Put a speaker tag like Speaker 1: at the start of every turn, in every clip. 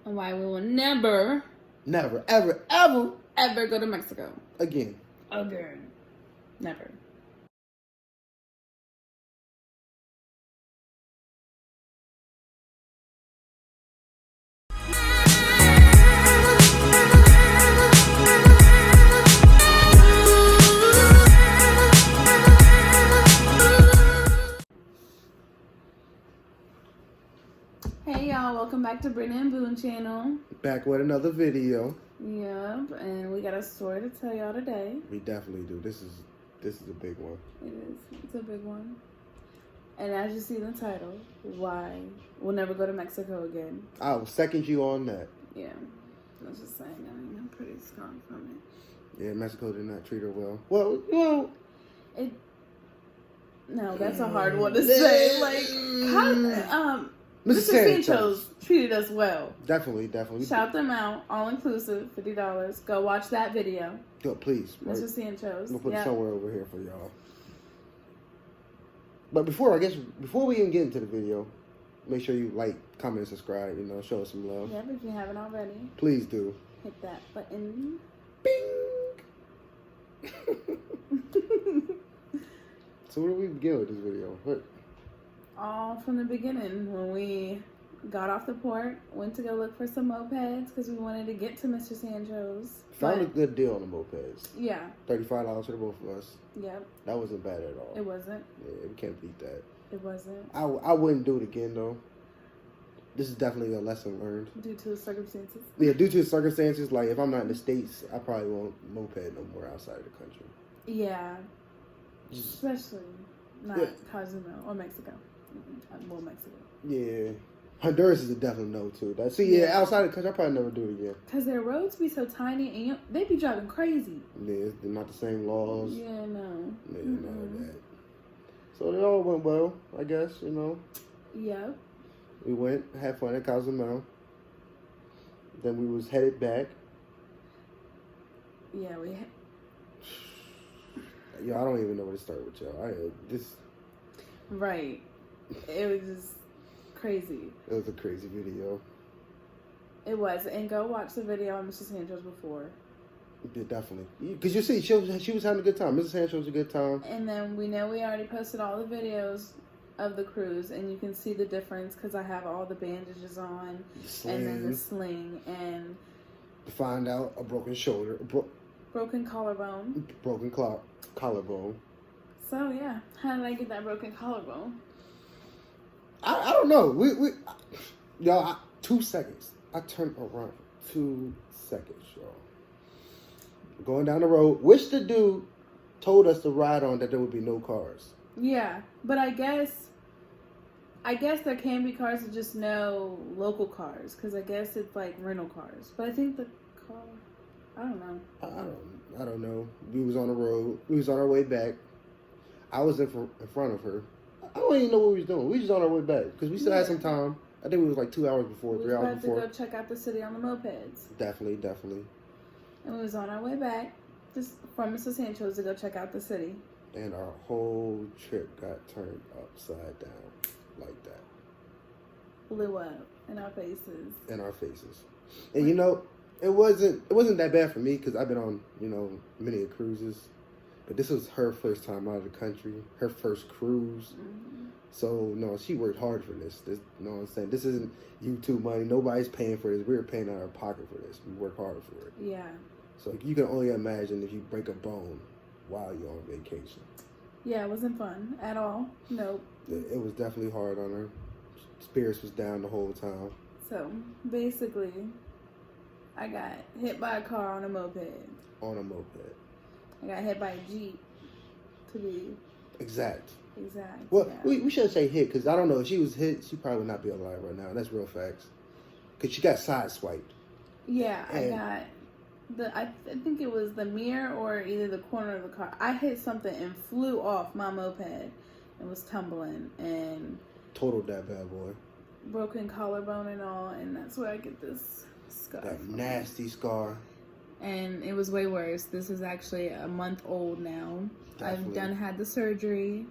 Speaker 1: And why we will never,
Speaker 2: ever, ever
Speaker 1: go to Mexico.
Speaker 2: Again.
Speaker 1: Never. Hey y'all, welcome back to Brina and Boone channel.
Speaker 2: Back with another video.
Speaker 1: Yep, and we got a story to tell y'all today.
Speaker 2: We definitely do. This is a big one.
Speaker 1: It is. It's a big one. And as you see in the title, why we'll never go to Mexico again.
Speaker 2: I will second you on that.
Speaker 1: Yeah. I was just saying, I mean, I'm pretty scarred from it.
Speaker 2: Yeah, Mexico did not treat her well. Well,
Speaker 1: no, that's a hard one to say. Like, how, Mr. Sancho's treated us well.
Speaker 2: Definitely.
Speaker 1: Shout them out, all inclusive, $50. Go watch that video.
Speaker 2: Go, please.
Speaker 1: Mr. Sancho's.
Speaker 2: We'll put it somewhere over here for y'all. But before we even get into the video, make sure you like, comment, and subscribe. You know, show us some love.
Speaker 1: Yep, if you haven't already.
Speaker 2: Please do.
Speaker 1: Hit that button.
Speaker 2: Bing. So where do we begin with this video? What?
Speaker 1: All from the beginning, when we got off the port, went to go look for some mopeds because we wanted to get to Mr. Sancho's.
Speaker 2: Found a good deal on the mopeds.
Speaker 1: Yeah.
Speaker 2: $35 for the both of us.
Speaker 1: Yep.
Speaker 2: That wasn't bad at all.
Speaker 1: It wasn't.
Speaker 2: Yeah, we can't beat that.
Speaker 1: It wasn't.
Speaker 2: I wouldn't do it again though. This is definitely a lesson learned.
Speaker 1: Due to the circumstances.
Speaker 2: Yeah, due to the circumstances. Like if I'm not in the States, I probably won't moped no more outside of the country.
Speaker 1: Yeah. Especially not COZUMEL or Mexico. Well, Mexico.
Speaker 2: Yeah. Honduras is a definite no too. Outside of the country, I probably never do it again.
Speaker 1: Because their roads be so tiny and they be driving crazy.
Speaker 2: Yeah, they're not the same laws.
Speaker 1: Yeah, no.
Speaker 2: Yeah, none of that. So it all went well, I guess, you know.
Speaker 1: Yep.
Speaker 2: We went, had fun at COZUMEL. Then we was headed back.
Speaker 1: Yeah,
Speaker 2: Yo, I don't even know where to start with y'all.
Speaker 1: Right. It was just crazy.
Speaker 2: It was a crazy video.
Speaker 1: It was. And go watch the video on Mr. Sancho's before.
Speaker 2: Yeah, definitely. Because you see, she was having a good time. Mrs. Sancho was a good time.
Speaker 1: And then we know we already posted all the videos of the cruise. And you can see the difference because I have all the bandages on. And then the sling. And
Speaker 2: to find out a broken shoulder.
Speaker 1: Broken collarbone.
Speaker 2: Broken collarbone.
Speaker 1: So, yeah. How did I get that broken collarbone?
Speaker 2: I don't know. Y'all, 2 seconds. I turned around. 2 seconds, y'all. Going down the road, which the dude told us to ride on that there would be no cars.
Speaker 1: Yeah, but I guess there can be cars that just no local cars, because I guess it's like rental cars. But I think the car, I don't know.
Speaker 2: I don't know. We was on the road. We was on our way back. I was in front of her. I don't even know what we was doing. We was on our way back because we still had some time. I think it was like 2 hours before, 3 hours before.
Speaker 1: We were about to go check out the city on the mopeds.
Speaker 2: Definitely.
Speaker 1: And we was on our way back, just from Mr. Sancho's to go check out the city.
Speaker 2: And our whole trip got turned upside down like that.
Speaker 1: Blew up in our faces.
Speaker 2: And you know, it wasn't that bad for me because I've been on, you know, many cruises. But this was her first time out of the country, her first cruise. Mm-hmm. So, no, she worked hard for this. You know what I'm saying? This isn't YouTube money. Nobody's paying for this. We were paying out of our pocket for this. We worked hard for it.
Speaker 1: Yeah.
Speaker 2: So, you can only imagine if you break a bone while you're on vacation.
Speaker 1: Yeah, it wasn't fun at all. Nope.
Speaker 2: It was definitely hard on her. Spirits was down the whole time.
Speaker 1: So, basically, I got hit by a car on a moped. I got hit by a Jeep, to be
Speaker 2: exact.
Speaker 1: Well,
Speaker 2: yeah. we shouldn't say hit, because I don't know. If she was hit, she probably would not be alive right now. That's real facts. Because she got sideswiped.
Speaker 1: Yeah, I think it was the mirror or either the corner of the car. I hit something and flew off my moped and was tumbling and...
Speaker 2: Totaled that bad boy.
Speaker 1: Broken collarbone and all, and that's where I get this scar.
Speaker 2: That nasty scar.
Speaker 1: And it was way worse. This is actually a month old now. Definitely. I've had the surgery.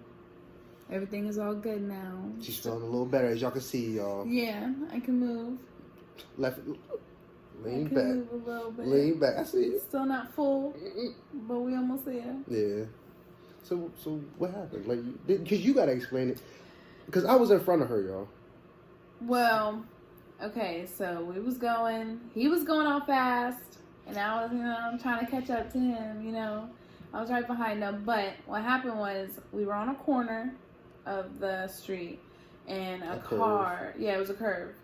Speaker 1: Everything is all good now.
Speaker 2: She's feeling a little better, as y'all can see, y'all.
Speaker 1: Yeah, I can move.
Speaker 2: Left. Lean
Speaker 1: I can
Speaker 2: back.
Speaker 1: move a little bit.
Speaker 2: Lean back. I see you.
Speaker 1: Still not full, but we almost there.
Speaker 2: Yeah. So what happened? Like, because you gotta explain it. Because I was in front of her, y'all.
Speaker 1: Well, okay, so we was going. He was going all fast, and I was, I'm trying to catch up to him. I was right behind him. But what happened was we were on a corner of the street, and a car.
Speaker 2: Curve.
Speaker 1: Yeah, it was a curve,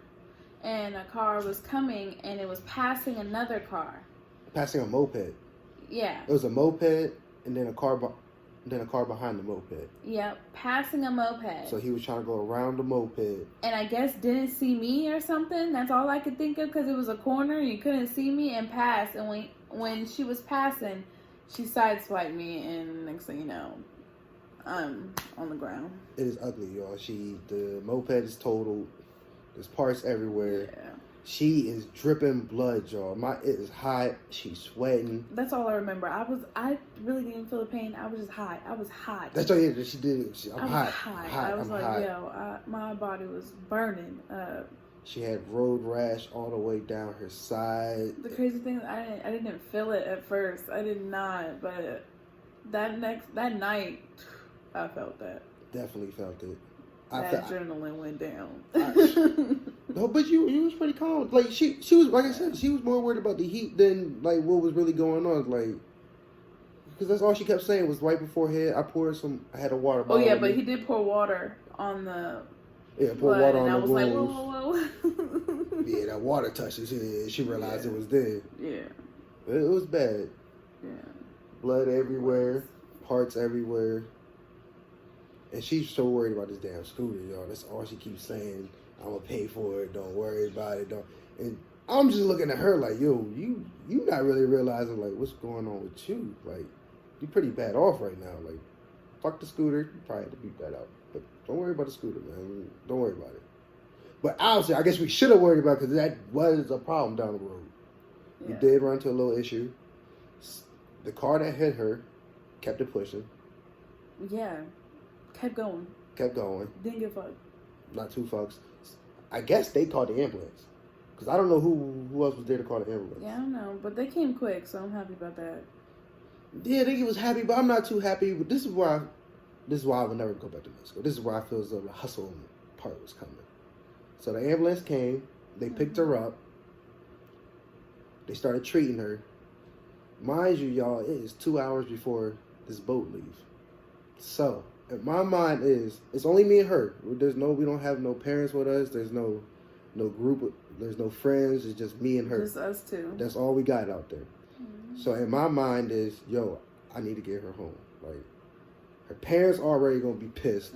Speaker 1: and a car was coming, and it was passing another car.
Speaker 2: Passing a moped.
Speaker 1: Yeah.
Speaker 2: It was a moped, and then a car behind the moped.
Speaker 1: Yep, passing a moped.
Speaker 2: So he was trying to go around the moped.
Speaker 1: And I guess didn't see me or something. That's all I could think of because it was a corner. You couldn't see me and passed. And when she was passing, she sideswiped me, and next thing you know, I'm on the ground.
Speaker 2: It is ugly, y'all. The moped is totaled. There's parts everywhere.
Speaker 1: Yeah.
Speaker 2: She is dripping blood, y'all. It is hot. She's sweating.
Speaker 1: That's all I remember. I really didn't feel the pain. I was just hot. I was hot.
Speaker 2: That's all she did. I'm hot.
Speaker 1: I was my body was burning up.
Speaker 2: She had road rash all the way down her side.
Speaker 1: The crazy thing is I didn't feel it at first. I did not, but that night I felt that.
Speaker 2: Definitely felt it.
Speaker 1: Adrenaline went down.
Speaker 2: No, but you was pretty calm. Like she was, like I said, she was more worried about the heat than like what was really going on. Like, because that's all she kept saying was right before I had a water bottle.
Speaker 1: Oh yeah, but he did pour water on the.
Speaker 2: Yeah, pour water on the wounds.
Speaker 1: And I was like, whoa.
Speaker 2: Yeah, that water touched his head. She realized it was there.
Speaker 1: Yeah.
Speaker 2: It was bad.
Speaker 1: Yeah.
Speaker 2: Blood everywhere, parts everywhere. And she's so worried about this damn scooter, y'all. That's all she keeps saying. I'm gonna pay for it. Don't worry about it. Don't. And I'm just looking at her like, yo, you not really realizing like what's going on with you. Like, you pretty bad off right now. Like, fuck the scooter. You probably had to beat that out. But don't worry about the scooter, man. Don't worry about it. But honestly, I guess we should have worried about it because that was a problem down the road. Yeah. We did run into a little issue. The car that hit her kept it pushing.
Speaker 1: Yeah. Kept going. Didn't give a fuck.
Speaker 2: Not two fucks. I guess they called the ambulance. Because I don't know who else was there to call the ambulance.
Speaker 1: Yeah, I don't know. But they came quick, so I'm happy about that.
Speaker 2: Yeah, they was happy, but I'm not too happy. But this is why I would never go back to Mexico. This is where I feel as though the hustle part was coming. So the ambulance came. They picked her up. They started treating her. Mind you, y'all, it is 2 hours before this boat leaves. So, in my mind it's only me and her. We don't have no parents with us. There's no group. There's no friends. It's just me and her.
Speaker 1: Just us two.
Speaker 2: That's all we got out there. Mm-hmm. So in my mind I need to get her home. Like, her parents already gonna be pissed.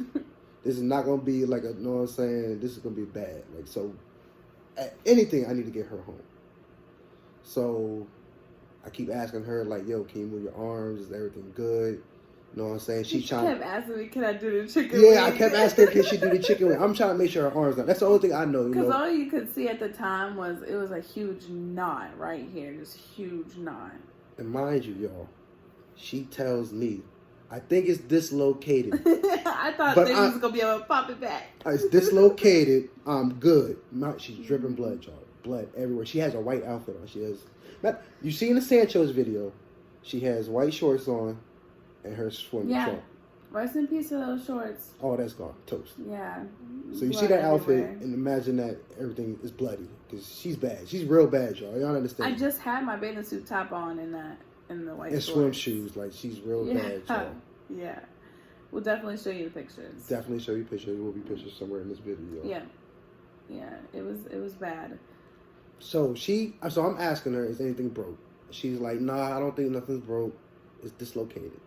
Speaker 2: This is not gonna be like you know what I'm saying? This is gonna be bad. Like, so anything, I need to get her home. So I keep asking her like, yo, can you move your arms? Is everything good? You know what I'm saying? She
Speaker 1: kept asking me, can I do the chicken
Speaker 2: wing?
Speaker 1: wing?
Speaker 2: I kept asking her, can she do the chicken wing? I'm trying to make sure her arms not. That's the only thing I know.
Speaker 1: Because all you could see at the time was a huge knot right here. This huge knot. And
Speaker 2: mind you, y'all, she tells me, I think it's dislocated.
Speaker 1: I thought they was going to be able to pop it back.
Speaker 2: It's dislocated. I'm good. She's dripping blood, y'all. Blood everywhere. She has a white outfit on. She has. You see in the Sancho's video, she has white shorts on and her swimming trunk.
Speaker 1: Rest in peace to those shorts.
Speaker 2: Oh, that's gone. Toast.
Speaker 1: Yeah.
Speaker 2: So you see that outfit and imagine that everything is bloody. Because she's bad. She's real bad, y'all. Y'all understand.
Speaker 1: I just had my bathing suit top on in the white shorts.
Speaker 2: And swim shoes. Like, she's real bad, y'all.
Speaker 1: Yeah. We'll definitely show you the pictures.
Speaker 2: Definitely show you pictures. There will be pictures somewhere in this video.
Speaker 1: Yeah. Yeah. It was bad.
Speaker 2: So I'm asking her, is anything broke? She's like, nah, I don't think nothing's broke. It's dislocated.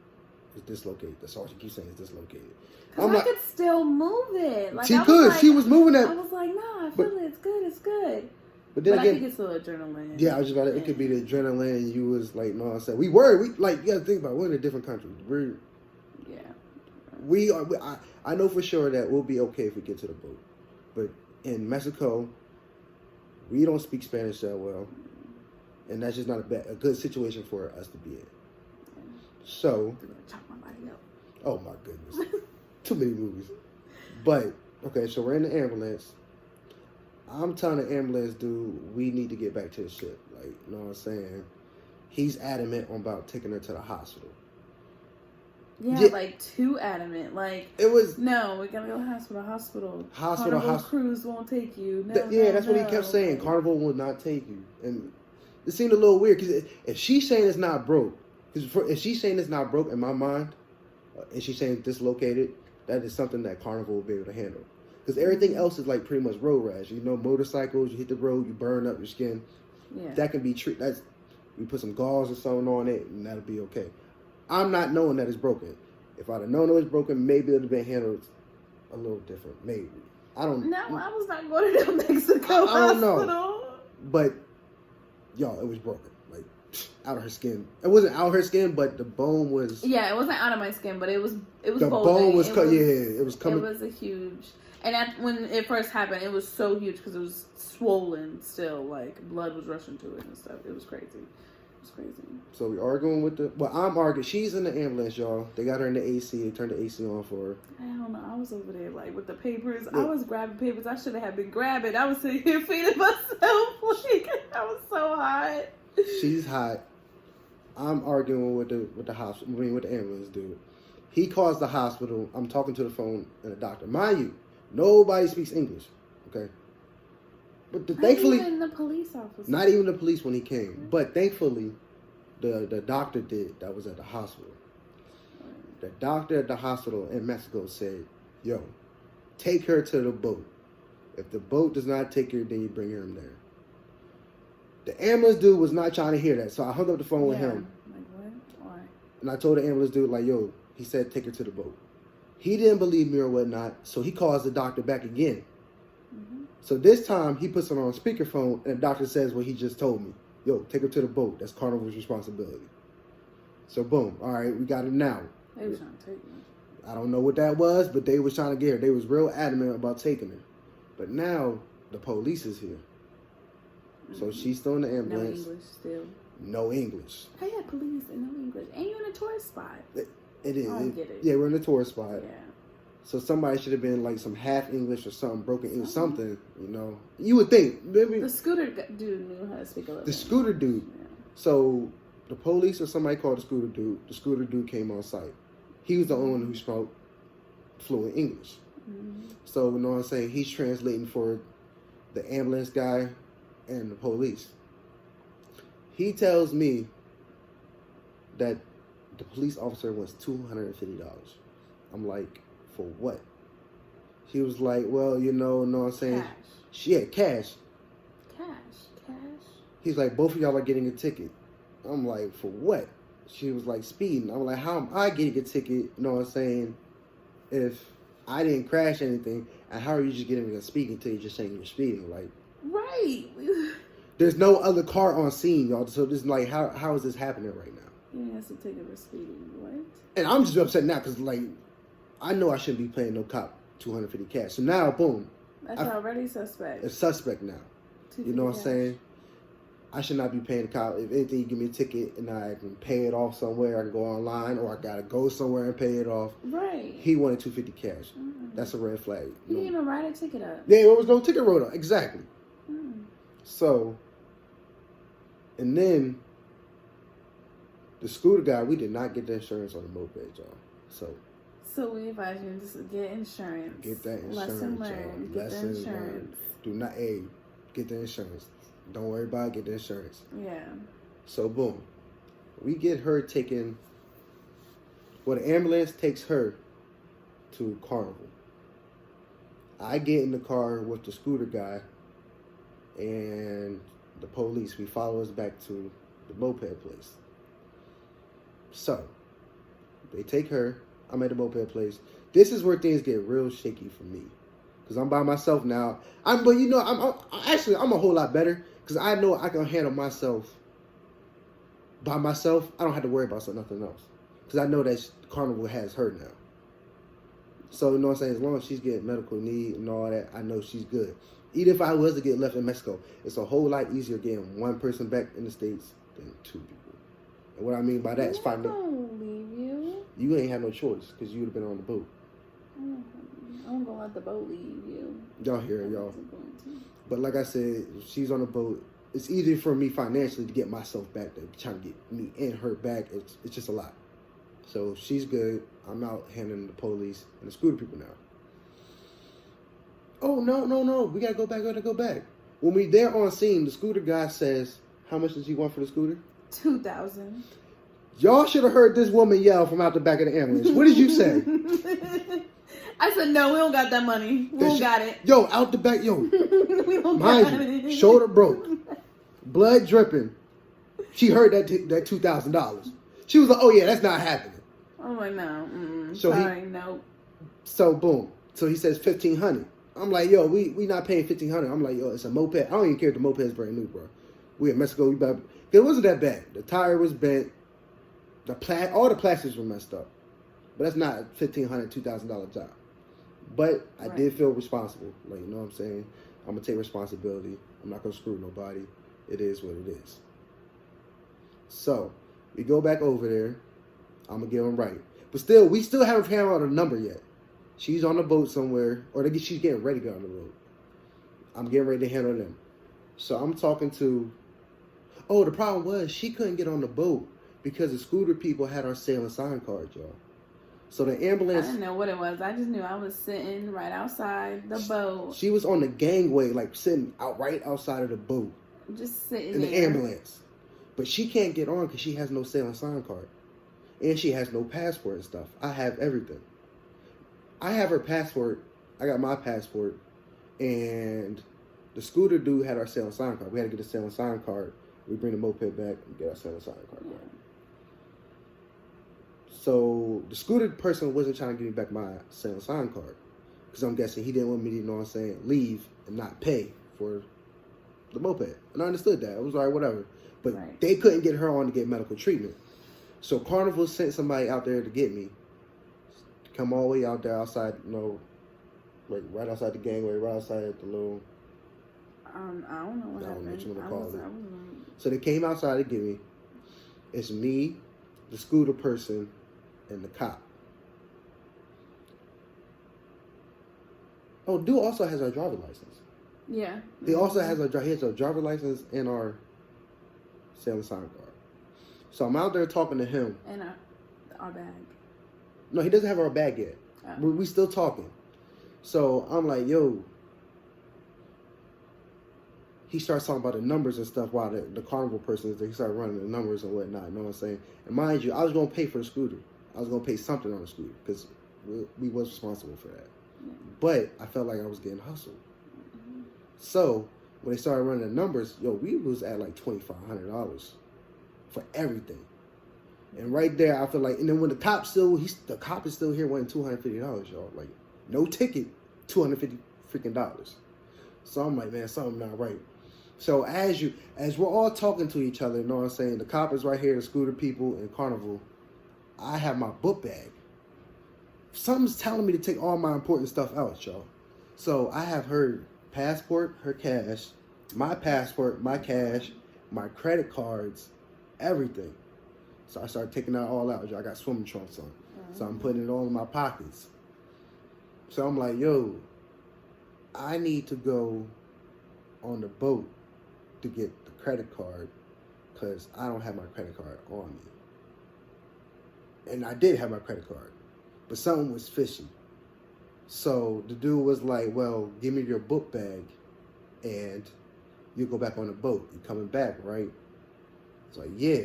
Speaker 2: It's dislocated. That's all she keeps saying. It's dislocated.
Speaker 1: I could still move it. Like,
Speaker 2: she could. Like, she was moving it.
Speaker 1: I was like, nah, I feel it. It's good. It's good.
Speaker 2: But then again,
Speaker 1: I think it's the adrenaline.
Speaker 2: Yeah, I was just about to. It could be the adrenaline. You was like, no, I said we worried. You got to think about it. We're in a different country. We are. I know for sure that we'll be okay if we get to the boat. But in Mexico, we don't speak Spanish that well, and that's just not a good situation for us to be in. So,
Speaker 1: chop my body up.
Speaker 2: Oh my goodness, too many movies. But okay, so we're in the ambulance. I'm telling the ambulance dude, we need to get back to the ship. Like, you know what I'm saying? He's adamant on about taking her to the hospital.
Speaker 1: Yeah, like too adamant. Like
Speaker 2: it was.
Speaker 1: No, we gotta go to the hospital. Hospital.
Speaker 2: Carnival
Speaker 1: cruise won't take you. No,
Speaker 2: that's what he kept saying. Carnival will not take you, and it seemed a little weird because if she's saying it's not broke, if she's saying it's not broke in my mind, and she's saying dislocated, that is something that Carnival will be able to handle. Because everything else is like pretty much road rash. You know, motorcycles, you hit the road, you burn up your skin.
Speaker 1: Yeah.
Speaker 2: That can be treated. That's we put some gauze or something on it, and that'll be okay. I'm not knowing that it's broken. If I'd have known it was broken, maybe it'd have been handled a little different. Maybe. I don't know.
Speaker 1: No, I was not going to the Mexico
Speaker 2: I don't
Speaker 1: hospital.
Speaker 2: know. But, y'all, it was broken. Like, out of her skin. It wasn't out of her skin, but the bone was...
Speaker 1: Yeah, it wasn't out of my skin, but it was
Speaker 2: the
Speaker 1: bulging.
Speaker 2: Bone was cut. Yeah, it was coming.
Speaker 1: It was a huge... And when it first happened, it was so huge because it was swollen still. Like, blood was rushing to it and stuff. It was crazy. Crazy.
Speaker 2: So we arguing with the... Well, I'm arguing. She's in the ambulance, y'all. They got her in the AC. They turned the AC on for her.
Speaker 1: I don't know. I was over there, like, with the papers. Yeah. I was grabbing papers. I should have been grabbing. I was sitting here feeding myself. Like, I was so hot.
Speaker 2: She's hot. I'm arguing with the hospital. I mean, with the ambulance dude. He calls the hospital. I'm talking to the phone and the doctor. Mind you, nobody speaks English. Okay? But thankfully,
Speaker 1: not even the police officer.
Speaker 2: Not even the police when he came. But thankfully, the doctor did that was at the hospital. The doctor at the hospital in Mexico said, yo, take her to the boat. If the boat does not take her, then you bring her in there. The ambulance dude was not trying to hear that. So I hung up the phone with him.
Speaker 1: Like, what? Why?
Speaker 2: And I told the ambulance dude, like, yo, he said take her to the boat. He didn't believe me or whatnot. So he calls the doctor back again. So this time, he puts it on speakerphone, and the doctor says what he just told me. Yo, take her to the boat. That's Carnival's responsibility. So boom. All right, we got her now.
Speaker 1: They was trying to take me.
Speaker 2: I don't know what that was, but they was trying to get her. They was real adamant about taking her. But now, the police is here. So she's still in the ambulance.
Speaker 1: No English still.
Speaker 2: No English.
Speaker 1: I had police and no English. And you in a tourist spot.
Speaker 2: It is.
Speaker 1: I get it.
Speaker 2: Yeah, we're in a tourist spot.
Speaker 1: Yeah.
Speaker 2: So somebody should have been like some half English or something, broken English, something, you know. You would think. Maybe
Speaker 1: the scooter dude knew how to speak a little bit.
Speaker 2: The scooter dude.
Speaker 1: Yeah.
Speaker 2: So the police or somebody called the scooter dude. The scooter dude came on site. He was the only one who spoke fluent English. Mm-hmm. So, you know what I'm saying? He's translating for the ambulance guy and the police. He tells me that the police officer wants $250. I'm like, for what? He was like, well, you know what I'm saying?
Speaker 1: Cash.
Speaker 2: Yeah, cash.
Speaker 1: Cash.
Speaker 2: He's like, both of y'all are getting a ticket. I'm like, for what? She was like, speeding. I'm like, how am I getting a ticket, you know what I'm saying, if I didn't crash anything, and how are you just getting a speeding ticket just saying you're speeding? Like,
Speaker 1: right.
Speaker 2: There's no other car on scene, y'all. So this is like, how is this happening right now?
Speaker 1: You has to take a speeding. What?
Speaker 2: And I'm just upset now because, like, I know I shouldn't be paying no cop $250 cash. So now, boom.
Speaker 1: That's already suspect.
Speaker 2: It's suspect now. You know what I'm saying? I should not be paying the cop. If anything, you give me a ticket and I can pay it off somewhere. I can go online, or I gotta go somewhere and pay it off.
Speaker 1: Right.
Speaker 2: He wanted $250 cash. That's a red flag.
Speaker 1: He didn't even write a ticket up.
Speaker 2: Yeah, there was no ticket wrote up. Exactly. So, and then the scooter guy, we did not get the insurance on the moped, y'all. So
Speaker 1: we advise you to just get insurance.
Speaker 2: Get that insurance.
Speaker 1: Lesson learned. Get the insurance.
Speaker 2: Do not, get the insurance. Don't worry about it, get the insurance.
Speaker 1: Yeah.
Speaker 2: So boom. We get her taken. Well, the ambulance takes her to Carnival. I get in the car with the scooter guy and the police. We follow us back to the moped place. So, they take her. I'm at the moped place. This is where things get real shaky for me. Because I'm by myself now. But you know, I'm a whole lot better. Because I know I can handle myself by myself. I don't have to worry about nothing else. Because I know that Carnival has her now. So, you know what I'm saying? As long as she's getting medical need and all that, I know she's good. Even if I was to get left in Mexico, it's a whole lot easier getting one person back in the States than two people. And what I mean by that is finding out.
Speaker 1: Leave you.
Speaker 2: You ain't have no choice because you would have been on the boat.
Speaker 1: I'm going to let the boat leave you.
Speaker 2: Y'all hear it, y'all. But like I said, if she's on a boat, it's easier for me financially to get myself back than trying to get me and her back. It's just a lot. So she's good. I'm out handling the police and the scooter people now. Oh, no. We gotta go back. When we there on scene, the scooter guy says, how much does he want for the scooter?
Speaker 1: $2,000.
Speaker 2: Y'all should have heard this woman yell from out the back of the ambulance. What did you say?
Speaker 1: I said, no, we don't got that money. We don't got it.
Speaker 2: Yo, out the back, yo.
Speaker 1: We don't
Speaker 2: Mind
Speaker 1: got
Speaker 2: you,
Speaker 1: it.
Speaker 2: shoulder broke. Blood dripping. She heard that $2,000. She was like, oh yeah, that's not happening.
Speaker 1: I'm like, no.
Speaker 2: So
Speaker 1: sorry, no.
Speaker 2: So boom. So he says $1,500. I'm like, yo, we not paying $1,500. I'm like, yo, it's a moped. I don't even care if the moped is brand new, bro. We in Mexico. It wasn't that bad. The tire was bent. All the plastics were messed up. But that's not a $1,500, $2,000 job. But I did feel responsible. Like, you know what I'm saying? I'm gonna take responsibility. I'm not gonna screw nobody. It is what it is. So we go back over there. I'm gonna get them right. But still, we still haven't found out her number yet. She's on the boat somewhere, or she's getting ready to get on the boat. I'm getting ready to handle them. So I'm talking to. Oh, the problem was she couldn't get on the boat because the scooter people had our sail and sign card, y'all. So the ambulance.
Speaker 1: I didn't know what it was. I just knew I was sitting right outside the boat.
Speaker 2: She was on the gangway, like sitting right outside of the boat.
Speaker 1: Just sitting
Speaker 2: in
Speaker 1: there.
Speaker 2: the ambulance. But she can't get on because she has no sail and sign card. And she has no passport and stuff. I have everything. I have her passport. I got my passport. And the scooter dude had our sail and sign card. We had to get a sail and sign card. We bring the moped back and get our sail and sign card back. So the scooter person wasn't trying to give me back my sail and sign card. Because I'm guessing he didn't want me to, you know what I'm saying, leave and not pay for the moped. And I understood that. I was like, whatever. But they couldn't get her on to get medical treatment. So Carnival sent somebody out there to get me. Come all the way out there outside, you know, like right outside the gangway, right outside the little.
Speaker 1: I don't know what happened.
Speaker 2: I don't know what you want to call it.
Speaker 1: I was
Speaker 2: So they came outside to get me. It's me, the scooter person, and the cop. Oh, dude also has our driver license.
Speaker 1: Yeah.
Speaker 2: He also has our driver license and our sail and sign card. So I'm out there talking to him.
Speaker 1: And our bag.
Speaker 2: No, he doesn't have our bag yet.
Speaker 1: Oh.
Speaker 2: We still talking. So I'm like, yo. He starts talking about the numbers and stuff while the Carnival person is there. He started running the numbers and whatnot. You know what I'm saying? And mind you, I was going to pay for the scooter. I was going to pay something on the scooter because we was responsible for that. Yeah. But I felt like I was getting hustled. Mm-hmm. So when they started running the numbers, yo, we was at like $2,500 for everything. And right there, I feel like, and then when the cop is still here wanting $250, y'all. Like, no ticket, $250 freaking dollars. So I'm like, man, something not right. So as we're all talking to each other, you know what I'm saying? The cop is right here, the scooter people, and Carnival. I have my book bag. Something's telling me to take all my important stuff out, y'all. So I have her passport, her cash, my passport, my cash, my credit cards, everything. So I started taking that all out. I got swimming trunks on. So I'm putting it all in my pockets. So I'm like, yo, I need to go on the boat to get the credit card because I don't have my credit card on me. And I did have my credit card, but something was fishy. So the dude was like, well, give me your book bag and you go back on the boat. You coming back, right? It's like, yeah.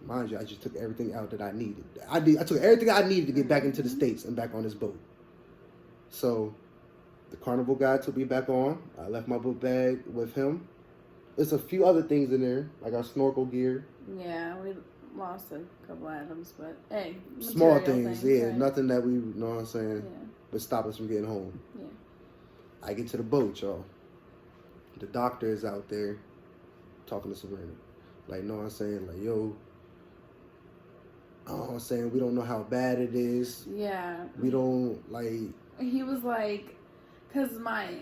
Speaker 2: Mind you, I just took everything out that I needed. I took everything I needed to get back into the States and back on this boat. So the Carnival guy took me back on. I left my book bag with him. There's a few other things in there, like our snorkel gear.
Speaker 1: Yeah, we lost a couple items, but hey.
Speaker 2: Small things, yeah.
Speaker 1: Right.
Speaker 2: Nothing that we, you know what I'm saying,
Speaker 1: yeah.
Speaker 2: But stop us from getting home.
Speaker 1: Yeah.
Speaker 2: I get to the boat, y'all. The doctor is out there talking to Sabrina. Like, you know what I'm saying? Like, yo, I'm saying we don't know how bad it is.
Speaker 1: Yeah.
Speaker 2: We don't, like.
Speaker 1: He was like, because my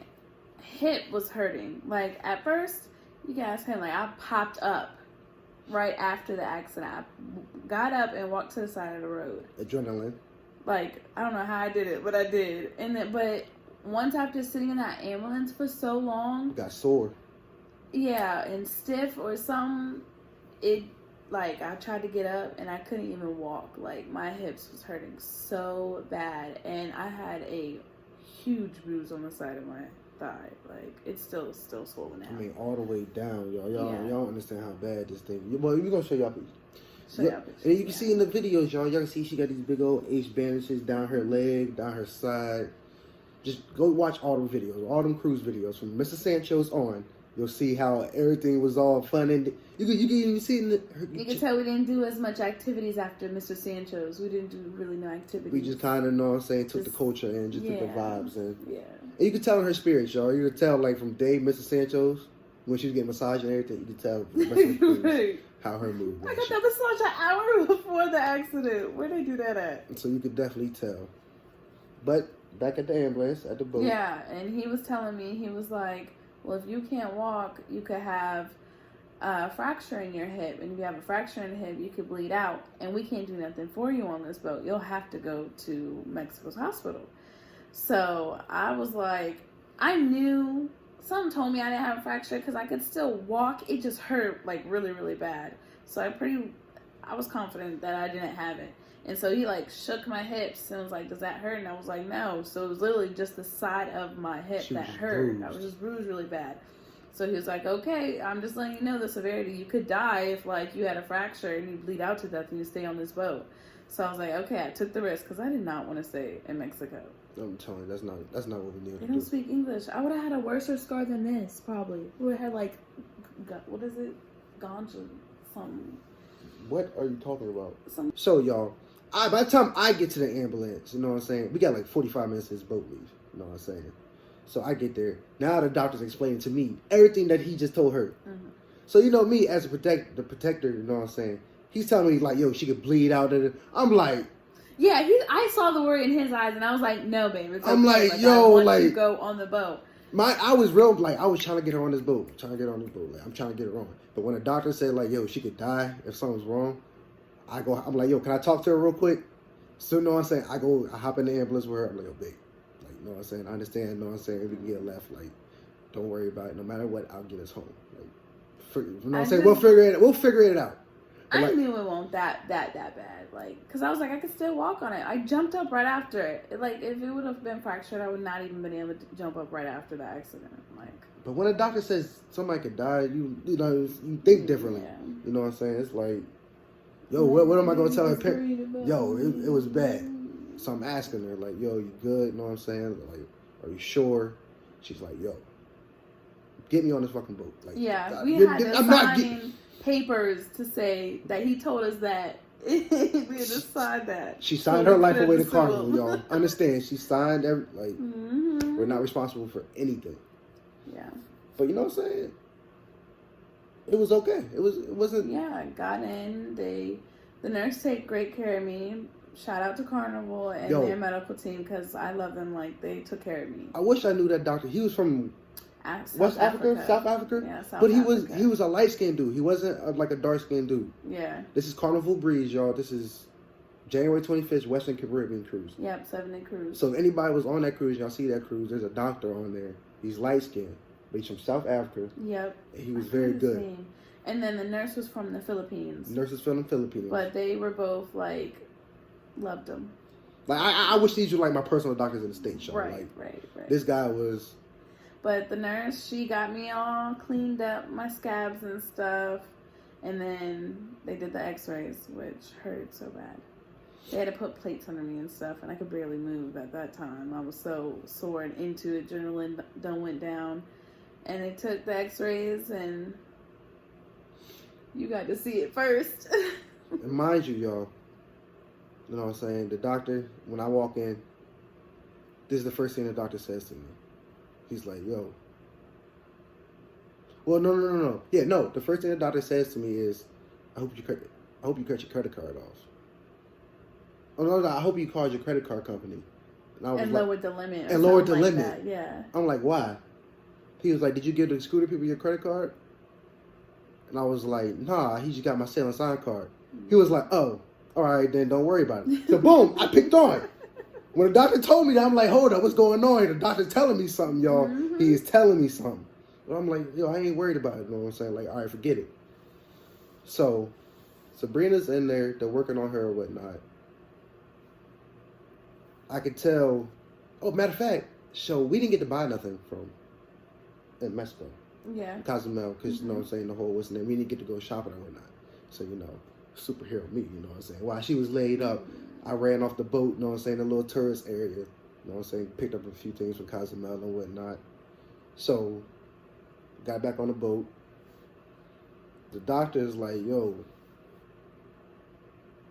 Speaker 1: hip was hurting. Like, at first, you can ask him, like, I popped up right after the accident. I got up and walked to the side of the road.
Speaker 2: Adrenaline.
Speaker 1: Like, I don't know how I did it, but I did. And then, but once after sitting in that ambulance for so long,
Speaker 2: got sore.
Speaker 1: Yeah, and stiff or something. It like I tried to get up and I couldn't even walk. Like my hips was hurting so bad, and I had a huge bruise on the side of my thigh. Like it's still swollen out.
Speaker 2: I mean, all the way down, y'all. Y'all don't understand how bad this thing. Well, we're gonna show y'all. And you can see in the videos, y'all can see she got these big old H bandages down her leg, down her side. Just go watch all them videos, all them cruise videos from Mr. Sancho's on. You'll see how everything was all fun, and you can even see in
Speaker 1: you can tell we didn't do as much activities after Mr. Sancho's. We didn't do really no activities.
Speaker 2: We just kind of, know what I'm saying, took the culture and just took the vibes and
Speaker 1: yeah.
Speaker 2: And you can tell in her spirit, y'all. You can tell like from day Mr. Sancho's when she was getting massage and everything. You can tell the rest of the cruise,
Speaker 1: right.
Speaker 2: how her mood was.
Speaker 1: I got that massage an hour before the accident. Where they do that at?
Speaker 2: So you could definitely tell. But back at the ambulance, at the boat.
Speaker 1: Yeah, and he was telling me, he was like, well, if you can't walk, you could have a fracture in your hip. And if you have a fracture in the hip, you could bleed out. And we can't do nothing for you on this boat. You'll have to go to Mexico's hospital. So I was like, I knew, something told me I didn't have a fracture because I could still walk. It just hurt like really, really bad. So I was confident that I didn't have it. And so he like shook my hips and was like, does that hurt? And I was like, no. So it was literally just the side of my hip that hurt.
Speaker 2: Bruised.
Speaker 1: I was just bruised really bad. So he was like, okay, I'm just letting you know the severity. You could die if like you had a fracture and you bleed out to death and you stay on this boat. So I was like, okay, I took the risk because I did not want to stay in Mexico.
Speaker 2: I'm telling you, that's not what we need to do.
Speaker 1: They don't speak English. I would have had a worse scar than this, probably. We would have had like, what is it? Ganja, something.
Speaker 2: What are you talking about? So y'all, by the time I get to the ambulance, you know what I'm saying? We got like 45 minutes to this boat leave. You know what I'm saying? So I get there. Now the doctor's explaining to me everything that he just told her. Mm-hmm. So you know me as the protector, you know what I'm saying? He's telling me like, yo, she could bleed out. I'm like,
Speaker 1: yeah, I saw the worry in his eyes, and I was like, no, babe. It's okay.
Speaker 2: I'm like, yo,
Speaker 1: I want you to go on the boat.
Speaker 2: I was real, like, I was trying to get her on this boat. Like, I'm trying to get her on. But when the doctor said, like, yo, she could die if something's wrong, I'm like, yo, can I talk to her real quick? So, you know what I'm saying? I hop in the ambulance with her. I'm like, yo, babe. Like, you know what I'm saying? I understand, you know what I'm saying? If we can get left, like, don't worry about it. No matter what, I'll get us home. Like, you know what I'm saying? We'll figure it out. But
Speaker 1: I knew it won't that bad. Like, because I was like, I could still walk on it. I jumped up right after it. Like, if it would have been fractured, I would not even been able to jump up right after the accident. Like,
Speaker 2: but when a doctor says somebody could die, you know, you think differently. Yeah. You know what I'm saying? It's like, yo, what am I going to tell her? Yo, it was bad. So I'm asking her, like, yo, you good? You know what I'm saying? Like, are you sure? She's like, yo, get me on this fucking boat. Like,
Speaker 1: yeah, we had to sign papers to say that he told us that. We had to sign that.
Speaker 2: She signed her life away to Carnival, y'all. Understand? She signed we're not responsible for anything.
Speaker 1: Yeah.
Speaker 2: But you know what I'm saying? It was okay. It wasn't.
Speaker 1: Yeah, I got in. The nurse take great care of me. Shout out to Carnival and their medical team because I love them. Like, they took care of me.
Speaker 2: I wish I knew that doctor. He was from South Africa.
Speaker 1: Yeah, South
Speaker 2: but he
Speaker 1: Africa.
Speaker 2: he was a light skinned dude. He wasn't like a dark skinned dude.
Speaker 1: Yeah.
Speaker 2: This is Carnival Breeze, y'all. This is January 25th, Western Caribbean cruise.
Speaker 1: Yep, 7-day cruise.
Speaker 2: So if anybody was on that cruise, y'all see that cruise, there's a doctor on there. He's light skinned, but he's from South Africa.
Speaker 1: Yep.
Speaker 2: And he was very good.
Speaker 1: And then the nurse was from the Philippines.
Speaker 2: Nurse was from the Philippines.
Speaker 1: But they were both like, loved him.
Speaker 2: Like I wish these were like my personal doctors in the States, y'all.
Speaker 1: Right.
Speaker 2: This guy was.
Speaker 1: But the nurse, she got me all cleaned up, my scabs and stuff. And then they did the x-rays, which hurt so bad. They had to put plates under me and stuff, and I could barely move at that time. I was so sore and into it. Adrenaline done went down. And they took the x-rays, and you got to see it first.
Speaker 2: And mind you, y'all, you know what I'm saying? The doctor, when I walk in, this is the first thing the doctor says to me. He's like, yo. Well, no. Yeah, no. The first thing the doctor says to me is, I hope you cut your credit card off. Oh, no, I hope you called your credit card company.
Speaker 1: And lowered the limit.
Speaker 2: And lowered the limit.
Speaker 1: That. Yeah.
Speaker 2: I'm like, why? He was like, did you give the scooter people your credit card? And I was like, nah, he just got my sale and sign card. He was like, oh, all right, then don't worry about it. So boom, I picked on. When the doctor told me that, I'm like, hold up, what's going on here? The doctor's telling me something, y'all.
Speaker 1: Mm-hmm.
Speaker 2: He is telling me something. But I'm like, yo, I ain't worried about it. You know what I'm saying? Like, all right, forget it. So, Sabrina's in there. They're working on her or whatnot. I could tell. Oh, matter of fact, so we didn't get to buy nothing from in Mexico.
Speaker 1: Yeah.
Speaker 2: COZUMEL, because, you know what I'm saying, the whole what's the name. We didn't get to go shopping or whatnot. So, you know, superhero me, you know what I'm saying? While she was laid up, I ran off the boat, you know what I'm saying, a little tourist area. You know what I'm saying? Picked up a few things from COZUMEL and whatnot. So, got back on the boat. The doctor is like, yo,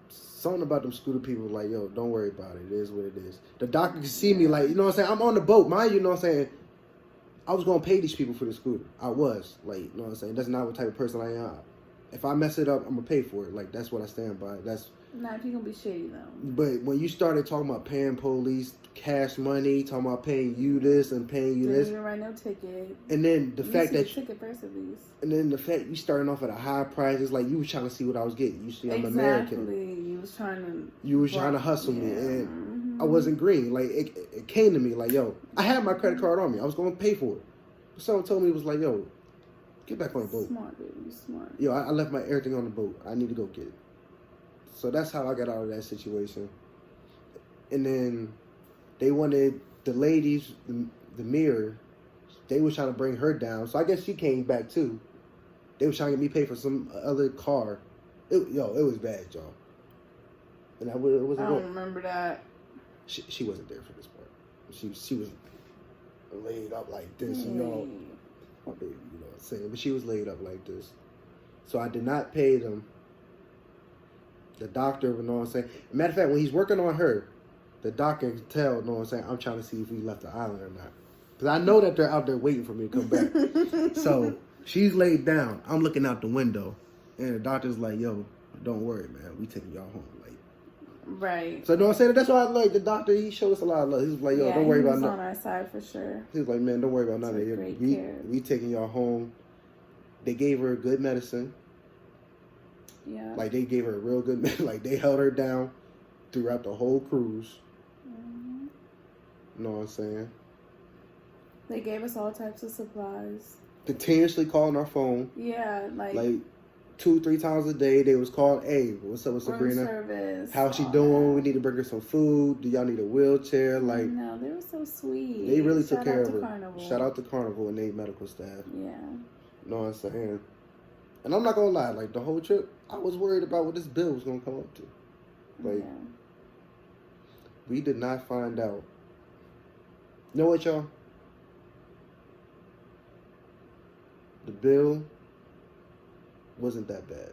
Speaker 2: something about them scooter people, like, yo, don't worry about it. It is what it is. The doctor can see me, like, you know what I'm saying? I'm on the boat. Mind you know what I'm saying? I was going to pay these people for the scooter. I was. Like, you know what I'm saying? That's not what type of person I am. If I mess it up, I'm going to pay for it. Like, that's what I stand by. That's.
Speaker 1: Nah, if you're going to be shady, though.
Speaker 2: But when you started talking about paying police, cash money, talking about paying you this and paying you this.
Speaker 1: Didn't even write no ticket.
Speaker 2: And then the fact that.
Speaker 1: Ticket first, at least.
Speaker 2: And then the fact you starting off at a high price, it's like you was trying to see what I was getting. You see, I'm American.
Speaker 1: Exactly. You was trying to
Speaker 2: hustle me, and I wasn't green. Like it came to me like, yo, I had my credit card on me. I was going to pay for it. But someone told me, it was like, yo, get back on the boat.
Speaker 1: Smart, baby, smart.
Speaker 2: Yo, I left my everything on the boat. I need to go get it. So that's how I got out of that situation. And then they wanted the ladies, the mirror. They was trying to bring her down. So I guess she came back too. They was trying to get me paid for some other car. It was bad, y'all. And it wasn't.
Speaker 1: I don't remember that.
Speaker 2: She wasn't there for this part. She was laid up like this, you know. My baby, you know what I'm saying? But she was laid up like this. So I did not pay them. The doctor, you know what I'm saying? Matter of fact, when he's working on her, the doctor can tell, you know what I'm saying, I'm trying to see if we left the island or not. Because I know that they're out there waiting for me to come back. So she's laid down. I'm looking out the window. And the doctor's like, yo, don't worry, man. We taking y'all home. Like,
Speaker 1: right.
Speaker 2: So you know what I'm saying? That's why I like the doctor. He showed us a lot of love. He was like, yo, don't worry about nothing.
Speaker 1: On our side for sure.
Speaker 2: He was like, man, don't worry about nothing. We taking y'all home. They gave her good medicine.
Speaker 1: Yeah.
Speaker 2: Like they gave her a real good medicine. Like they held her down throughout the whole cruise.
Speaker 1: Mm-hmm.
Speaker 2: You know what I'm saying?
Speaker 1: They gave us all types of supplies.
Speaker 2: Continuously calling our phone.
Speaker 1: Yeah, like
Speaker 2: 2-3 times a day. They was calling, hey, what's up with Sabrina?
Speaker 1: Service,
Speaker 2: how's she doing? We need to bring her some food. Do y'all need a wheelchair? Like,
Speaker 1: no, they were so sweet.
Speaker 2: They really took care of her.
Speaker 1: Carnival.
Speaker 2: Shout out to Carnival and their medical staff.
Speaker 1: Yeah.
Speaker 2: You know what I'm saying? And I'm not gonna lie, like the whole trip, I was worried about what this bill was gonna come up to. Like, we did not find out. You know what, y'all? The bill wasn't that bad.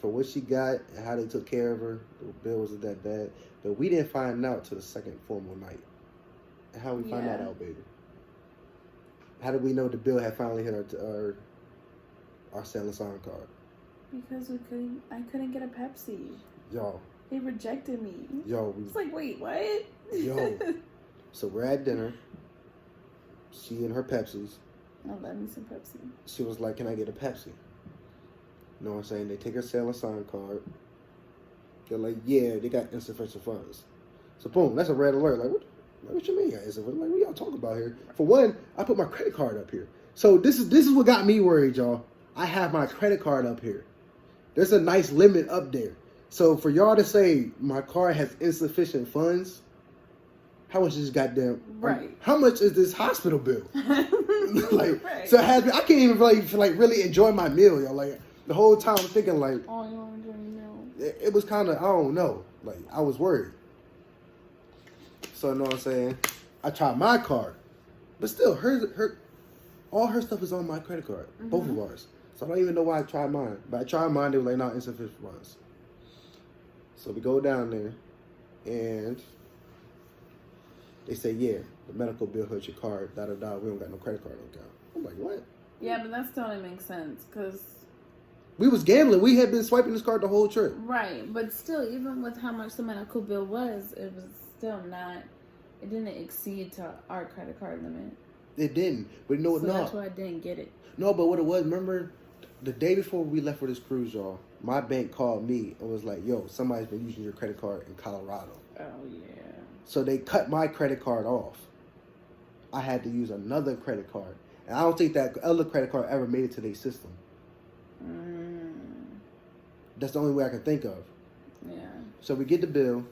Speaker 2: For what she got and how they took care of her, the bill wasn't that bad. But we didn't find out till the second formal night. And how we find that out, baby? How did we know the bill had finally hit our Sailor Sign card?
Speaker 1: Because I couldn't get a Pepsi.
Speaker 2: Y'all.
Speaker 1: They rejected me.
Speaker 2: Yo.
Speaker 1: It's like, wait, what?
Speaker 2: Yo. So we're at dinner. She and her Pepsis.
Speaker 1: Oh, let me some Pepsi.
Speaker 2: She was like, can I get a Pepsi? You know what I'm saying? They take her Sailor Sign card. They're like, yeah, they got insufficient funds. So boom, that's a red alert. Like, what you mean? Like, what y'all talking about here? For one, I put my credit card up here. So this is what got me worried, y'all. I have my credit card up here. There's a nice limit up there. So for y'all to say my card has insufficient funds, how much is this goddamn?
Speaker 1: Right.
Speaker 2: How much is this hospital bill? Like,
Speaker 1: right.
Speaker 2: So I can't even really enjoy my meal, y'all. Like the whole time I'm thinking like,
Speaker 1: oh, you want to enjoy your meal?
Speaker 2: It was kind of, I don't know. Like I was worried. So you know what I'm saying? I tried my card, but still, all her stuff is on my credit card, both of ours. So I don't even know why I tried mine. But I tried mine. They were like, no, insufficient funds. So we go down there, and they say, yeah, the medical bill hurts your card, da-da-da, we don't got no credit card on account. I'm like, what?
Speaker 1: Yeah, but that still didn't make sense, because...
Speaker 2: We was gambling. We had been swiping this card the whole trip.
Speaker 1: Right, but still, even with how much the medical bill was, it was still not... It didn't exceed to our credit card limit.
Speaker 2: It didn't. But no,
Speaker 1: so that's why I didn't get it.
Speaker 2: No, but what it was, remember, the day before we left for this cruise, y'all, my bank called me and was like, yo, somebody's been using your credit card in Colorado.
Speaker 1: Oh, yeah.
Speaker 2: So they cut my credit card off. I had to use another credit card. And I don't think that other credit card ever made it to their system. That's the only way I can think of.
Speaker 1: Yeah.
Speaker 2: So we get the bill.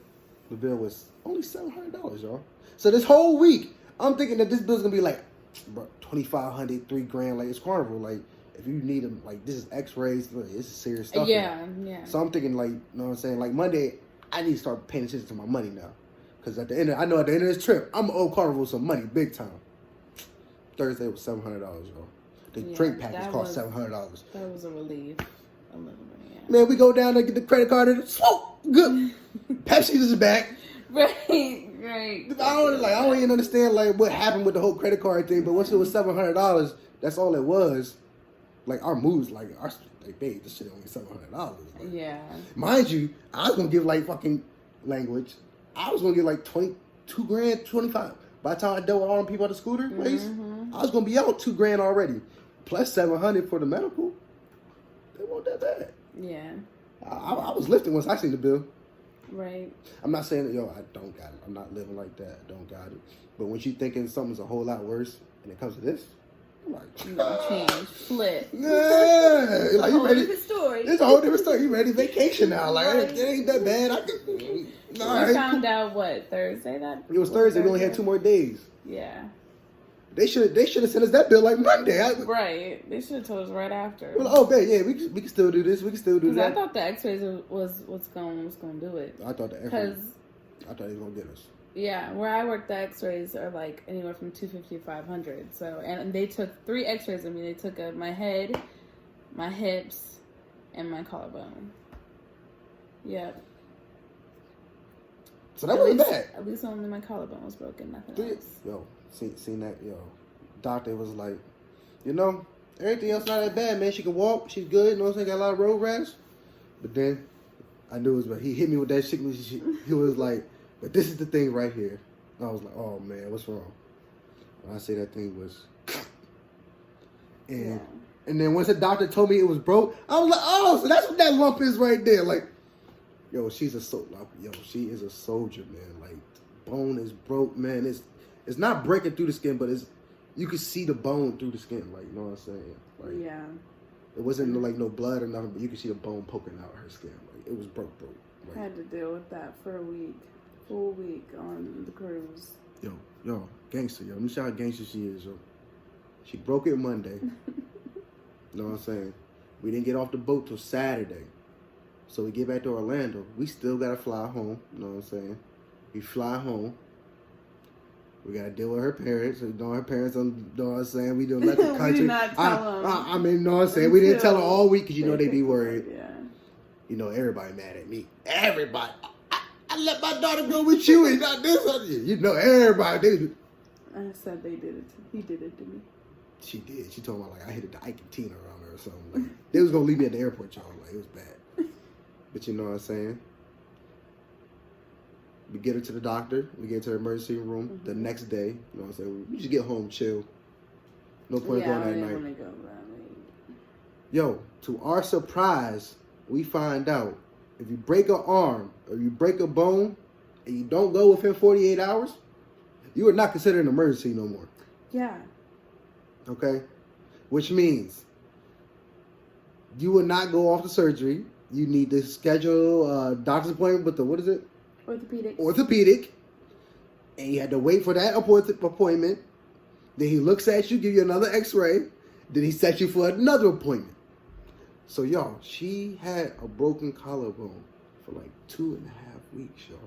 Speaker 2: The bill was only $700, y'all. So this whole week, I'm thinking that this bill's gonna be like, bro, $2,500, $3,000. Like, it's Carnival. Like, if you need them, like, this is X-rays. Like, this is serious stuff.
Speaker 1: Yeah.
Speaker 2: So I'm thinking, like, you know what I'm saying? Like, Monday, I need to start paying attention to my money now. Because at the end of this trip, I'm gonna owe Carnival some money, big time. Thursday was $700, y'all. The drink package cost $700.
Speaker 1: That was a relief. A little bit, yeah.
Speaker 2: Man, we go down there, get the credit card, and good. Pepsi's is back.
Speaker 1: Right.
Speaker 2: I don't even understand like what happened with the whole credit card thing. But once it was $700, that's all it was. Like our moves, like babe, this shit only $700. Like,
Speaker 1: yeah.
Speaker 2: Mind you, I was gonna give like fucking language. I was gonna get like $22,000, 25. By the time I dealt with all them people at the scooter place, I was gonna be out $2,000 already, plus $700 for the medical. They weren't that bad.
Speaker 1: Yeah.
Speaker 2: I was lifting once I seen the bill.
Speaker 1: Right.
Speaker 2: I'm not saying that, I don't got it. I'm not living like that. I don't got it. But when you thinking something's a whole lot worse, and it comes to this, I'm like,
Speaker 1: change, flip.
Speaker 2: Yeah, like you ready?
Speaker 1: Different story.
Speaker 2: It's a whole different story. You ready? Vacation now? Like it ain't that bad.
Speaker 1: We found out what Thursday that.
Speaker 2: It was Thursday. We only had 2 more days.
Speaker 1: Yeah.
Speaker 2: They should have sent us that bill like Monday.
Speaker 1: Right. They should have told us right after.
Speaker 2: Well, oh, babe, yeah, we can still do this. We can still do that.
Speaker 1: I thought the X-rays was what's going to do it.
Speaker 2: I thought the X-rays. I thought he was gonna get us.
Speaker 1: Yeah, where I work, the X-rays are like anywhere from $250 to $500. So, and they took 3 X-rays of me. They took my head, my hips, and my collarbone. Yep.
Speaker 2: So that wasn't bad.
Speaker 1: At least only my collarbone was broken. Nothing else.
Speaker 2: Yo, seen that? Yo, doctor was like, everything else not that bad, man. She can walk. She's good. You know what I'm saying? Got a lot of road rash. But then I knew it was. He hit me with that shit. He was like, but this is the thing right here. And I was like, oh man, what's wrong? And I say that thing was, and then once the doctor told me it was broke, I was like, oh, so that's what that lump is right there. Like, yo, she is a soldier, man. Like, bone is broke, man. It's not breaking through the skin, but you can see the bone through the skin. Like, you know what I'm saying? Like, yeah. It wasn't like no blood or nothing, but you could see the bone poking out her skin. Like, it was broke. Like,
Speaker 1: I had to deal with that for a week. Full week on the cruise.
Speaker 2: Yo, gangster, yo. Let me show how gangster she is, yo. She broke it Monday. You know what I'm saying? We didn't get off the boat till Saturday. So we get back to Orlando. We still gotta fly home. You know what I'm saying? We fly home. We gotta deal with her parents. Her parents don't, you know what I'm saying? We don't let the country.
Speaker 1: We did not tell them.
Speaker 2: I mean, you know what I'm saying? We didn't tell her all week because they be worried.
Speaker 1: Yeah.
Speaker 2: Everybody mad at me. Everybody. I let my daughter go with you and not this. Everybody.
Speaker 1: I said they did it. He did it to me.
Speaker 2: She did. She told me like I hit the Ike and Tina around her or something. Like, they was gonna leave me at the airport, y'all. Like, it was bad. But you know what I'm saying? We get her to the doctor. We get to the emergency room the next day. You know what I'm saying? We just get home, chill. No point going that night.
Speaker 1: Go that late.
Speaker 2: Yo, to our surprise, we find out if you break an arm or you break a bone and you don't go within 48 hours, you are not considered an emergency no more.
Speaker 1: Yeah.
Speaker 2: Okay? Which means you will not go off the surgery. You need to schedule a doctor's appointment with what is it? Orthopedic. And you had to wait for that appointment. Then he looks at you, give you another x-ray. Then he sets you for another appointment. So, y'all, she had a broken collarbone for like 2.5 weeks, y'all.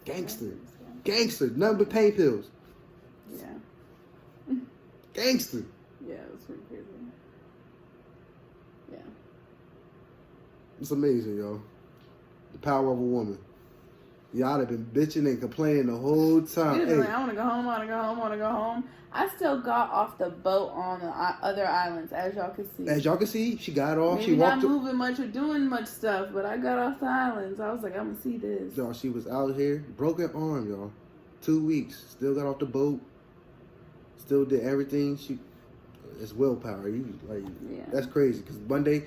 Speaker 2: Gangster. Nothing but pain pills.
Speaker 1: Yeah.
Speaker 2: Gangster.
Speaker 1: Yeah, it was pretty crazy. Yeah.
Speaker 2: It's amazing, y'all. The power of a woman. Y'all have been bitching and complaining the whole time.
Speaker 1: Hey. Like, I want to go home. I still got off the boat on the other islands, as y'all can see. She got off. Maybe she walked not moving much or doing much stuff, but I got off the islands. I was like, I'm going to see this.
Speaker 2: Y'all, she was out here, broken arm, y'all. 2 weeks. Still got off the boat. Still did everything. It's willpower. That's crazy. Because one day,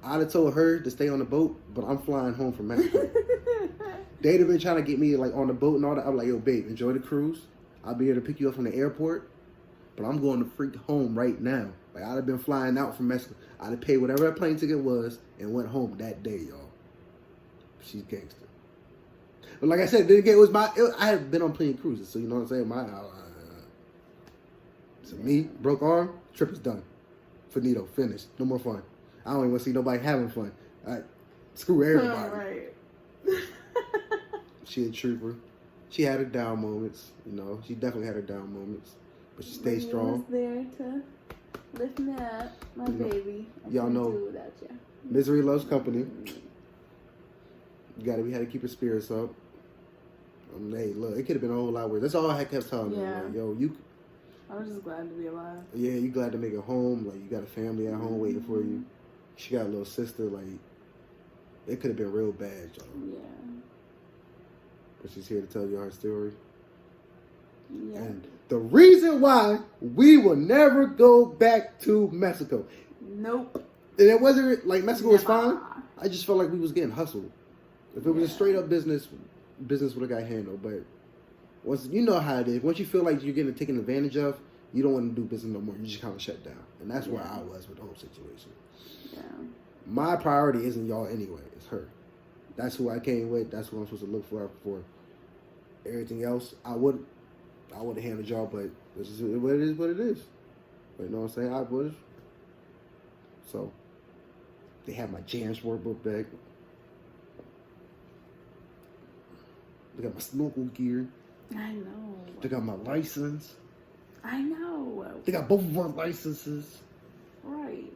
Speaker 2: I'd have told her to stay on the boat, but I'm flying home from Mexico. They'd have been trying to get me like on the boat and all that. I'm like, yo, babe, enjoy the cruise. I'll be here to pick you up from the airport, but I'm going to freak home right now. Like, I'd have been flying out from Mexico. I'd have paid whatever that plane ticket was and went home that day, y'all. She's gangster. But like I said, then again, I had been on plenty of cruises, so you know what I'm saying? So me, broke arm, trip is done. Finito, finished. No more fun. I don't even want to see nobody having fun. Screw everybody.
Speaker 1: Right.
Speaker 2: She a trooper. She had her down moments, you know. She definitely had her down moments, but she stayed strong.
Speaker 1: Was there to lift me up, my baby.
Speaker 2: Y'all know,
Speaker 1: do without you.
Speaker 2: Misery loves company. We had to keep her spirits up. Hey, look, it could have been a whole lot worse. That's all I kept telling her. Like, yo,
Speaker 1: I was just glad to be alive.
Speaker 2: Yeah, you glad to make it home. Like, you got a family at home waiting for you. She got a little sister. Like, it could have been real bad, y'all.
Speaker 1: Yeah.
Speaker 2: But she's here to tell you her story.
Speaker 1: Yeah.
Speaker 2: And the reason why we will never go back to Mexico.
Speaker 1: Nope.
Speaker 2: And it wasn't like Mexico was fine. I just felt like we was getting hustled. If it was a straight up business would have got handled. But once you know how it is, once you feel like you're getting taken advantage of, you don't want to do business no more. You just kind of shut down. And that's where I was with the whole situation.
Speaker 1: Yeah.
Speaker 2: My priority isn't y'all anyway. It's her. That's who I came with. That's who I'm supposed to look for. Everything else, I would have handled y'all, but this is what it is. What it is. But you know what I'm saying? I would. So they have my Jams workbook back. They got my snorkel gear.
Speaker 1: I know.
Speaker 2: They got my license.
Speaker 1: I know.
Speaker 2: They got both of our licenses.
Speaker 1: Right.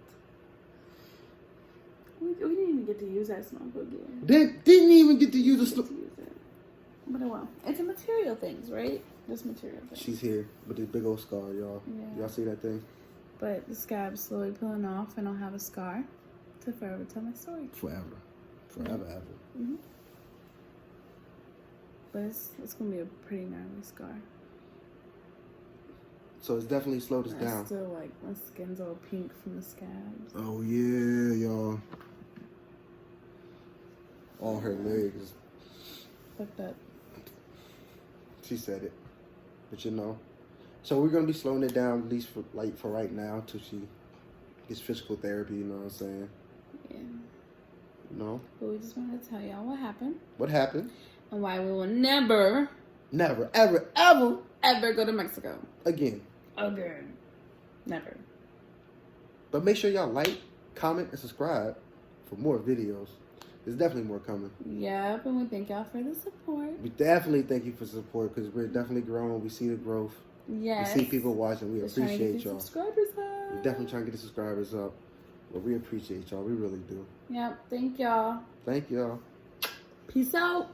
Speaker 1: We didn't even get to use that snorkel gear.
Speaker 2: They didn't even get to use the snorkel.
Speaker 1: But well, it's a material things, right? Just material things.
Speaker 2: She's here with this big old scar, y'all.
Speaker 1: Yeah.
Speaker 2: Y'all see that thing?
Speaker 1: But the scab's slowly peeling off, and I'll have a scar to forever tell my story.
Speaker 2: Forever, ever.
Speaker 1: Mm-hmm. But it's gonna be a pretty gnarly scar.
Speaker 2: So it's definitely slowed us down.
Speaker 1: Still, like, my skin's all pink from the scabs.
Speaker 2: Oh yeah, y'all. All her legs.
Speaker 1: Fucked up.
Speaker 2: She said it, but you know. So we're gonna be slowing it down, at least for right now, till she gets physical therapy. You know what I'm saying?
Speaker 1: Yeah.
Speaker 2: You know.
Speaker 1: But we just wanted to tell y'all what happened.
Speaker 2: What happened?
Speaker 1: And why we will never,
Speaker 2: ever
Speaker 1: go to Mexico
Speaker 2: again.
Speaker 1: Never.
Speaker 2: But make sure y'all like, comment, and subscribe for more videos. There's definitely more coming.
Speaker 1: Yep, and we thank y'all for the support.
Speaker 2: We definitely thank you for support because we're definitely growing. We see the growth.
Speaker 1: Yes.
Speaker 2: We see people watching. We
Speaker 1: Just
Speaker 2: appreciate y'all.
Speaker 1: Subscribers up.
Speaker 2: We're definitely trying to get the subscribers up. But we appreciate y'all. We really do.
Speaker 1: Yep. Thank y'all.
Speaker 2: Thank y'all.
Speaker 1: Peace out.